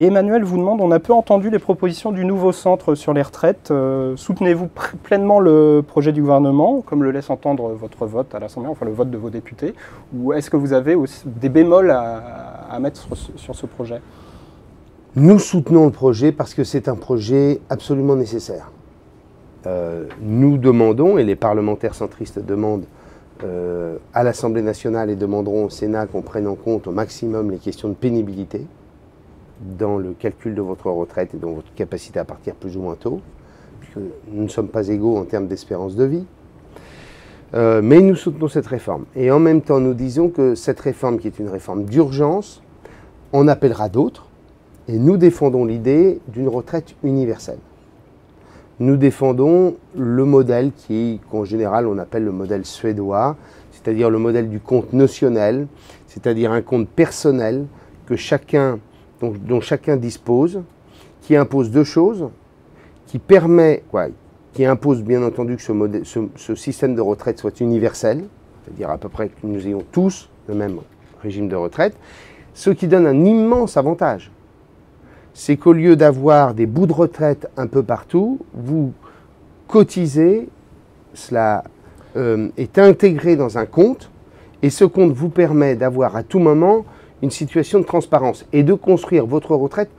Emmanuel vous demande, on a peu entendu les propositions du nouveau centre sur les retraites. Soutenez-vous pleinement le projet du gouvernement, comme le laisse entendre votre vote à l'Assemblée, enfin le vote de vos députés, ou est-ce que vous avez aussi des bémols à mettre sur ce projet? Nous soutenons le projet parce que c'est un projet absolument nécessaire. Nous demandons, et les parlementaires centristes demandent à l'Assemblée nationale et demanderont au Sénat qu'on prenne en compte au maximum les questions de pénibilité dans le calcul de votre retraite et dans votre capacité à partir plus ou moins tôt, puisque nous ne sommes pas égaux en termes d'espérance de vie. Mais nous soutenons cette réforme. Et en même temps, nous disons que cette réforme, qui est une réforme d'urgence, en appellera d'autres. Et nous défendons l'idée d'une retraite universelle. Nous défendons le modèle qu'en général on appelle le modèle suédois, c'est-à-dire le modèle du compte notionnel, c'est-à-dire un compte personnel que dont chacun dispose, qui impose deux choses, qui impose bien entendu que ce système de retraite soit universel, c'est-à-dire à peu près que nous ayons tous le même régime de retraite, ce qui donne un immense avantage. C'est qu'au lieu d'avoir des bouts de retraite un peu partout, vous cotisez, cela est intégré dans un compte, et ce compte vous permet d'avoir à tout moment une situation de transparence et de construire votre retraite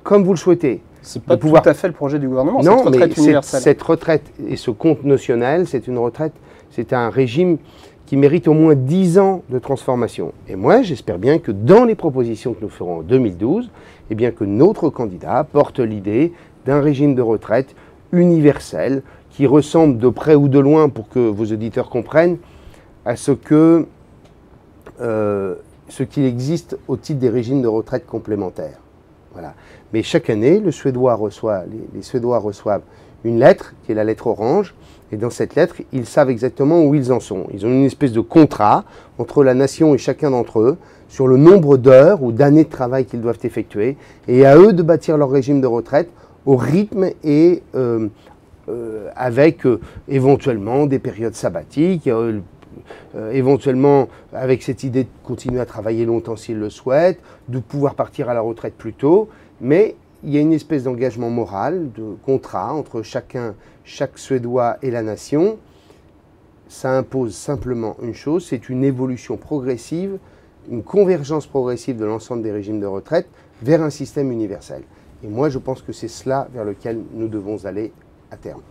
comme vous le souhaitez. C'est pas tout à fait le projet du gouvernement, cette retraite universelle. Cette retraite et ce compte notionnel, c'est une retraite, c'est un régime qui mérite au moins 10 ans de transformation. Et moi, j'espère bien que dans les propositions que nous ferons en 2012, eh bien que notre candidat porte l'idée d'un régime de retraite universel qui ressemble de près ou de loin, pour que vos auditeurs comprennent, à ce qu'il existe au titre des régimes de retraite complémentaires. Voilà. Mais chaque année, les Suédois reçoivent une lettre, qui est la lettre orange, et dans cette lettre, ils savent exactement où ils en sont. Ils ont une espèce de contrat entre la nation et chacun d'entre eux sur le nombre d'heures ou d'années de travail qu'ils doivent effectuer, et à eux de bâtir leur régime de retraite au rythme et avec éventuellement des périodes sabbatiques, éventuellement avec cette idée de continuer à travailler longtemps s'ils le souhaitent, de pouvoir partir à la retraite plus tôt, mais il y a une espèce d'engagement moral, de contrat entre chaque Suédois et la nation. Ça impose simplement une chose, c'est une évolution progressive, une convergence progressive de l'ensemble des régimes de retraite vers un système universel. Et moi, je pense que c'est cela vers lequel nous devons aller à terme.